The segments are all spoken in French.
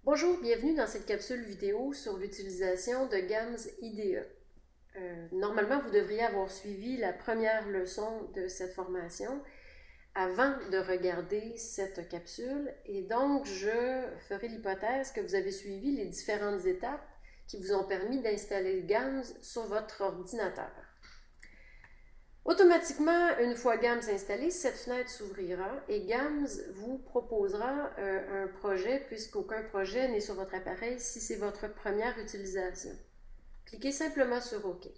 Bonjour, bienvenue dans cette capsule vidéo sur l'utilisation de GAMS IDE. Normalement, vous devriez avoir suivi la première leçon de cette formation avant de regarder cette capsule et donc je ferai l'hypothèse que vous avez suivi les différentes étapes qui vous ont permis d'installer GAMS sur votre ordinateur. Automatiquement, une fois GAMS installé, cette fenêtre s'ouvrira et GAMS vous proposera un projet puisqu'aucun projet n'est sur votre appareil si c'est votre première utilisation. Cliquez simplement sur OK.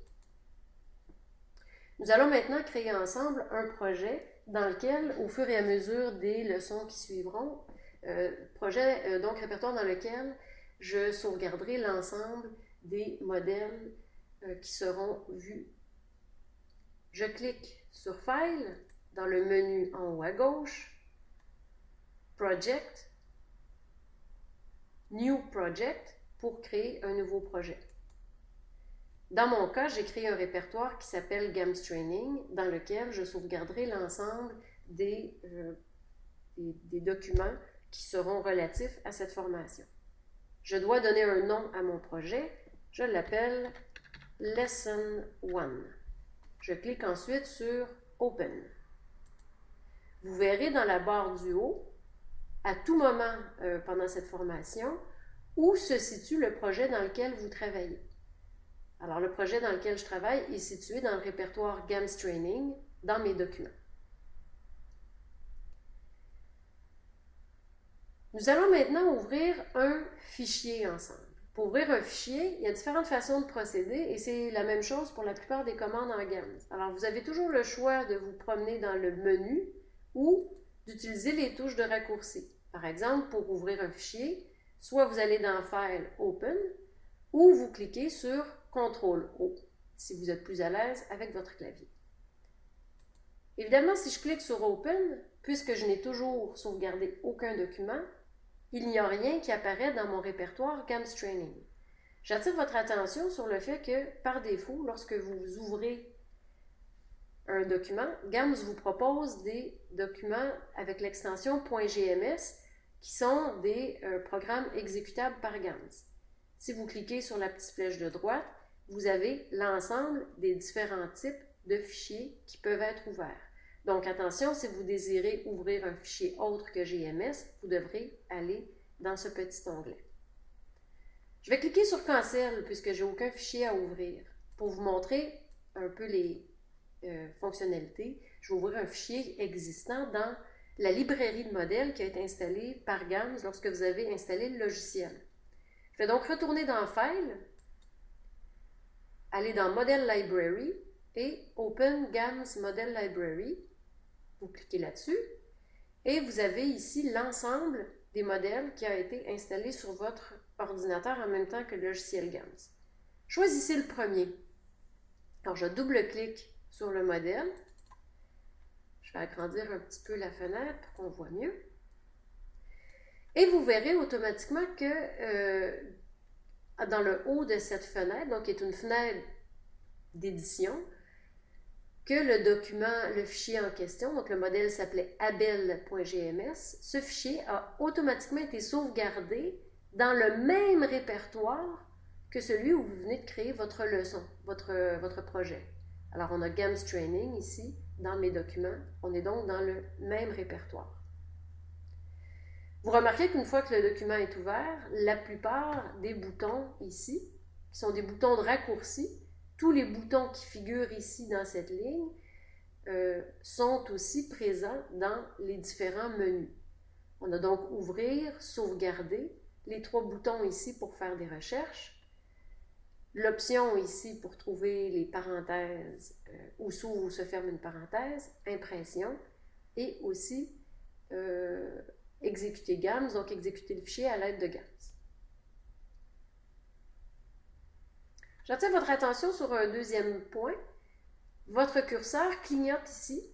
Nous allons maintenant créer ensemble un projet dans lequel, au fur et à mesure des leçons qui suivront, donc répertoire dans lequel je sauvegarderai l'ensemble des modèles qui seront vus. Je clique sur File dans le menu en haut à gauche, Project, New Project pour créer un nouveau projet. Dans mon cas, j'ai créé un répertoire qui s'appelle GAMS Training dans lequel je sauvegarderai l'ensemble des documents qui seront relatifs à cette formation. Je dois donner un nom à mon projet. Je l'appelle Lesson 1. Je clique ensuite sur Open. Vous verrez dans la barre du haut, à tout moment pendant cette formation, où se situe le projet dans lequel vous travaillez. Alors, le projet dans lequel je travaille est situé dans le répertoire GAMS Training, dans mes documents. Nous allons maintenant ouvrir un fichier ensemble. Pour ouvrir un fichier, il y a différentes façons de procéder et c'est la même chose pour la plupart des commandes en GAMS. Alors, vous avez toujours le choix de vous promener dans le menu ou d'utiliser les touches de raccourci. Par exemple, pour ouvrir un fichier, soit vous allez dans File, Open, ou vous cliquez sur CTRL-O, si vous êtes plus à l'aise avec votre clavier. Évidemment, si je clique sur Open, puisque je n'ai toujours sauvegardé aucun document, il n'y a rien qui apparaît dans mon répertoire GAMS Training. J'attire votre attention sur le fait que, par défaut, lorsque vous ouvrez un document, GAMS vous propose des documents avec l'extension .gms qui sont des programmes exécutables par GAMS. Si vous cliquez sur la petite flèche de droite, vous avez l'ensemble des différents types de fichiers qui peuvent être ouverts. Donc attention, si vous désirez ouvrir un fichier autre que GMS, vous devrez aller dans ce petit onglet. Je vais cliquer sur Cancel puisque je n'ai aucun fichier à ouvrir. Pour vous montrer un peu les fonctionnalités, je vais ouvrir un fichier existant dans la librairie de modèles qui a été installée par GAMS lorsque vous avez installé le logiciel. Je vais donc retourner dans File, aller dans Model Library et Open GAMS Model Library. Vous cliquez là-dessus et vous avez ici l'ensemble des modèles qui a été installé sur votre ordinateur en même temps que le logiciel GAMS. Choisissez le premier. Alors, je double-clique sur le modèle. Je vais agrandir un petit peu la fenêtre pour qu'on voit mieux. Et vous verrez automatiquement que dans le haut de cette fenêtre, donc qui est une fenêtre d'édition, que le document, le fichier en question, donc le modèle s'appelait abel.gms, ce fichier a automatiquement été sauvegardé dans le même répertoire que celui où vous venez de créer votre leçon, votre projet. Alors on a GAMS Training ici, dans mes documents, on est donc dans le même répertoire. Vous remarquez qu'une fois que le document est ouvert, la plupart des boutons ici, qui sont des boutons de raccourci, tous les boutons qui figurent ici dans cette ligne sont aussi présents dans les différents menus. On a donc ouvrir, sauvegarder, les trois boutons ici pour faire des recherches, l'option ici pour trouver les parenthèses où s'ouvre ou se ferme une parenthèse, impression, et aussi exécuter GAMS, donc exécuter le fichier à l'aide de GAMS. J'attire votre attention sur un deuxième point. Votre curseur clignote ici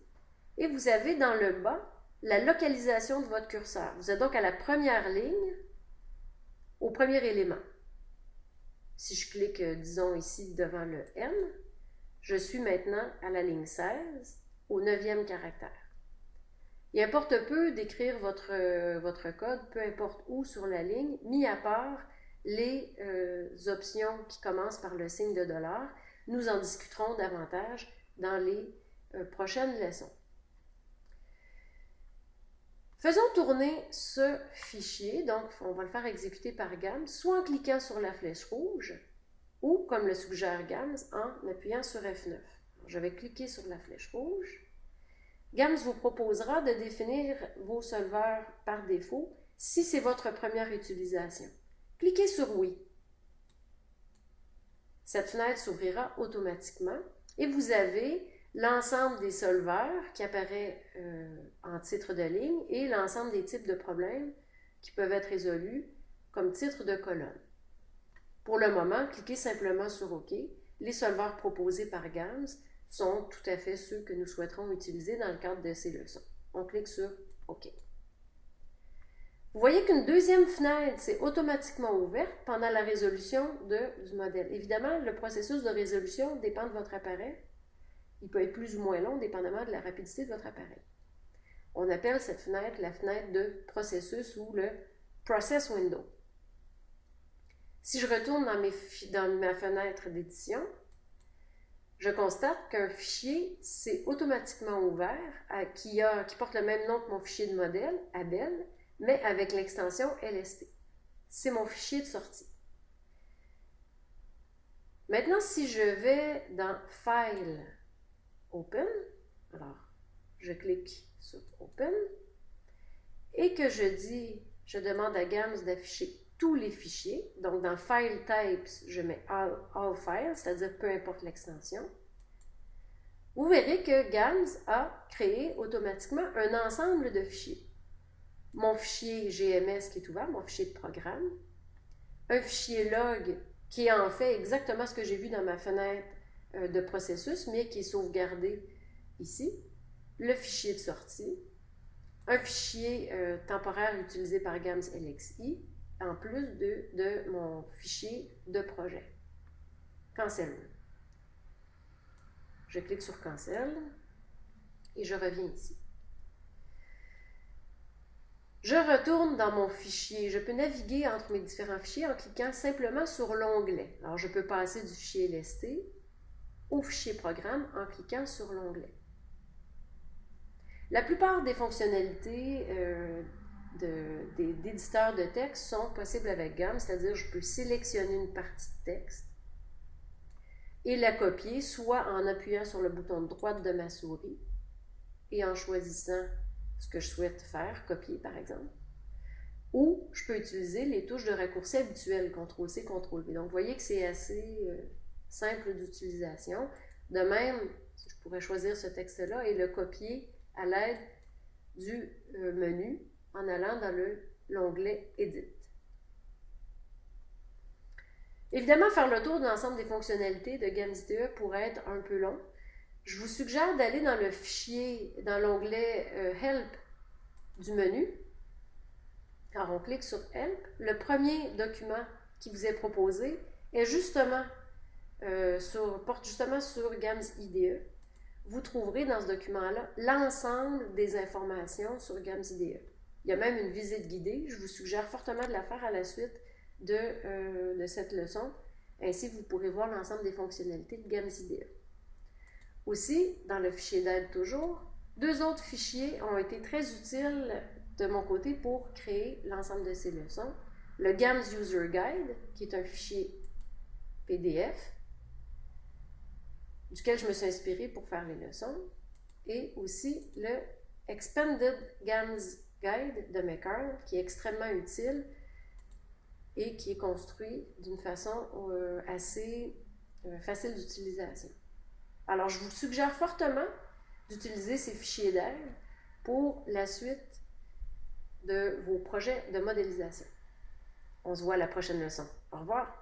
et vous avez dans le bas la localisation de votre curseur. Vous êtes donc à la première ligne, au premier élément. Si je clique, disons ici, devant le N, je suis maintenant à la ligne 16, au 9e caractère. Il importe peu d'écrire votre code, peu importe où sur la ligne, mis à part les options qui commencent par le signe de $. Nous en discuterons davantage dans les prochaines leçons. Faisons tourner ce fichier, donc on va le faire exécuter par GAMS, soit en cliquant sur la flèche rouge, ou, comme le suggère GAMS, en appuyant sur F9. Je vais cliquer sur la flèche rouge. GAMS vous proposera de définir vos solveurs par défaut si c'est votre première utilisation. Cliquez sur Oui. Cette fenêtre s'ouvrira automatiquement et vous avez l'ensemble des solveurs qui apparaît en titre de ligne et l'ensemble des types de problèmes qui peuvent être résolus comme titre de colonne. Pour le moment, cliquez simplement sur OK. Les solveurs proposés par GAMS sont tout à fait ceux que nous souhaiterons utiliser dans le cadre de ces leçons. On clique sur OK. Vous voyez qu'une deuxième fenêtre s'est automatiquement ouverte pendant la résolution du modèle. Évidemment, le processus de résolution dépend de votre appareil. Il peut être plus ou moins long, dépendamment de la rapidité de votre appareil. On appelle cette fenêtre la fenêtre de processus ou le Process Window. Si je retourne dans ma fenêtre d'édition, je constate qu'un fichier s'est automatiquement ouvert qui porte le même nom que mon fichier de modèle, Abel, mais avec l'extension LST. C'est mon fichier de sortie. Maintenant, si je vais dans File, Open, alors je clique sur Open, et que je demande à GAMS d'afficher tous les fichiers. Donc, dans File Types, je mets All Files, c'est-à-dire peu importe l'extension. Vous verrez que GAMS a créé automatiquement un ensemble de fichiers. Mon fichier GMS qui est ouvert, mon fichier de programme, un fichier log qui est en fait exactement ce que j'ai vu dans ma fenêtre de processus, mais qui est sauvegardé ici, le fichier de sortie, un fichier temporaire utilisé par GAMS LXI, en plus de mon fichier de projet. Cancel. Je clique sur Cancel et je reviens ici. Je retourne dans mon fichier. Je peux naviguer entre mes différents fichiers en cliquant simplement sur l'onglet. Alors, je peux passer du fichier LST au fichier programme en cliquant sur l'onglet. La plupart des fonctionnalités d'éditeurs de texte sont possibles avec GAMS, c'est-à-dire je peux sélectionner une partie de texte et la copier, soit en appuyant sur le bouton de droite de ma souris et en choisissant ce que je souhaite faire, copier par exemple, ou je peux utiliser les touches de raccourci habituelles, CTRL-C, CTRL-V. Donc, vous voyez que c'est assez simple d'utilisation. De même, je pourrais choisir ce texte-là et le copier à l'aide du menu en allant dans l'onglet Edit. Évidemment, faire le tour de l'ensemble des fonctionnalités de GAMS IDE pourrait être un peu long. Je vous suggère d'aller dans le fichier, dans l'onglet Help du menu. Alors, on clique sur Help. Le premier document qui vous est proposé est porte justement sur GAMS IDE. Vous trouverez dans ce document-là l'ensemble des informations sur GAMS IDE. Il y a même une visite guidée. Je vous suggère fortement de la faire à la suite de cette leçon. Ainsi, vous pourrez voir l'ensemble des fonctionnalités de GAMS IDE. Aussi, dans le fichier d'aide toujours, deux autres fichiers ont été très utiles de mon côté pour créer l'ensemble de ces leçons. Le GAMS User Guide, qui est un fichier PDF, duquel je me suis inspirée pour faire les leçons, et aussi le Expanded GAMS Guide de McCarl, qui est extrêmement utile et qui est construit d'une façon assez facile d'utilisation. Alors, je vous suggère fortement d'utiliser ces fichiers d'aide pour la suite de vos projets de modélisation. On se voit à la prochaine leçon. Au revoir!